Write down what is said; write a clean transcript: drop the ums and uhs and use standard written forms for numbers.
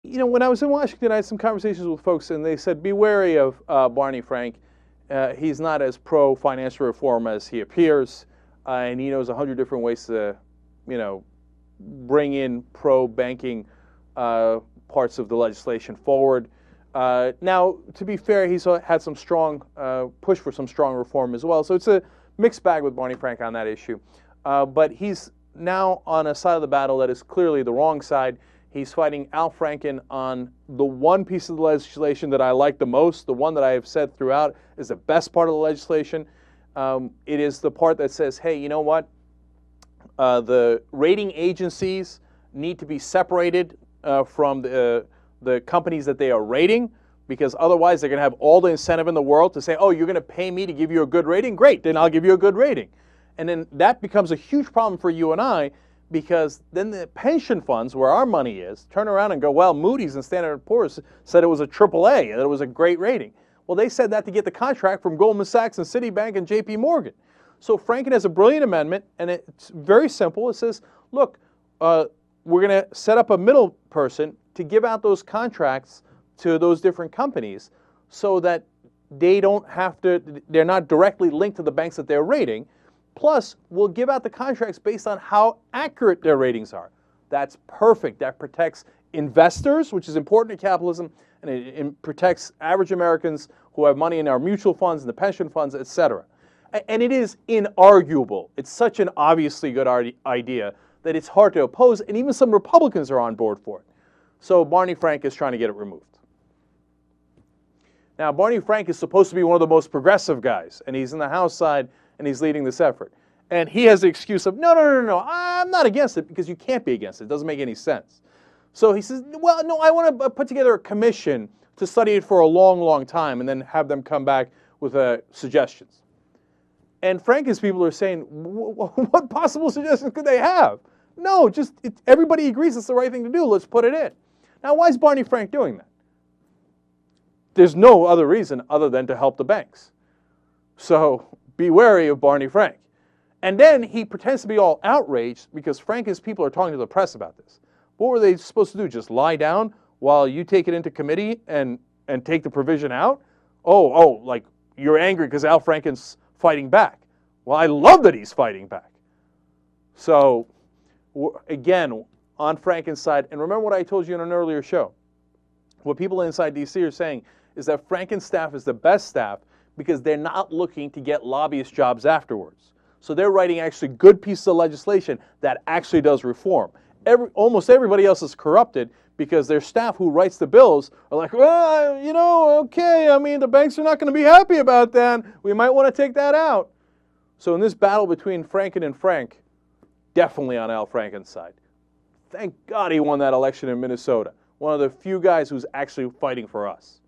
You know, when I was in Washington, I had some conversations with folks, and they said, be wary of Barney Frank. He's not as pro-financial reform as he appears, and he knows 100 different ways to, you know, bring in pro-banking parts of the legislation forward. Now, to be fair, he's had some strong push for some strong reform as well. So it's a mixed bag with Barney Frank on that issue. But he's now on a side of the battle that is clearly the wrong side. He's fighting Al Franken on the one piece of the legislation that I like the most, the one that I have said throughout is the best part of the legislation. It is the part that says, hey, you know what? The rating agencies need to be separated from the companies that they are rating, because otherwise they're going to have all the incentive in the world to say, oh, you're going to pay me to give you a good rating? Great, then I'll give you a good rating. And then that becomes a huge problem for you and I, because then the pension funds, where our money is, turn around and go, well, Moody's and Standard & Poor's said it was a AAA, that it was a great rating. Well, they said that to get the contract from Goldman Sachs and Citibank and JP Morgan. So Franken has a brilliant amendment, and it's very simple. It says, look, we're going to set up a middle person to give out those contracts to those different companies so that they don't have to, they're not directly linked to the banks that they're rating. Plus, we'll give out the contracts based on how accurate their ratings are. That's perfect. That protects investors, which is important to capitalism, and it protects average Americans who have money in our mutual funds and the pension funds, etc. And it is inarguable. It's such an obviously good idea that it's hard to oppose, and even some Republicans are on board for it. So Barney Frank is trying to get it removed. Now, Barney Frank is supposed to be one of the most progressive guys, and he's in the House side, and he's leading this effort. And he has the excuse of, no, I'm not against it, because you can't be against it. It doesn't make any sense. So he says, well, no, I want to put together a commission to study it for a long, long time and then have them come back with suggestions. And Franken's people are saying, what possible suggestions could they have? No, just everybody agrees it's the right thing to do. Let's put it in. Now, why is Barney Frank doing that? There's no other reason other than to help the banks. So be wary of Barney Frank. And then he pretends to be all outraged because Franken's people are talking to the press about this. What were they supposed to do? Just lie down while you take it into committee and take the provision out? Oh, like you're angry because Al Franken's fighting back. Well, I love that he's fighting back. So again, on Franken's side, and remember what I told you in an earlier show, what people inside D.C. are saying is that Franken's staff is the best staff because they're not looking to get lobbyist jobs afterwards. So they're writing actually good pieces of legislation that actually does reform. Almost everybody else is corrupted because their staff who writes the bills are like, well, you know, okay, I mean, the banks are not going to be happy about that. We might want to take that out. So in this battle between Franken and Frank, definitely on Al Franken's side. Thank God he won that election in Minnesota. One of the few guys who's actually fighting for us.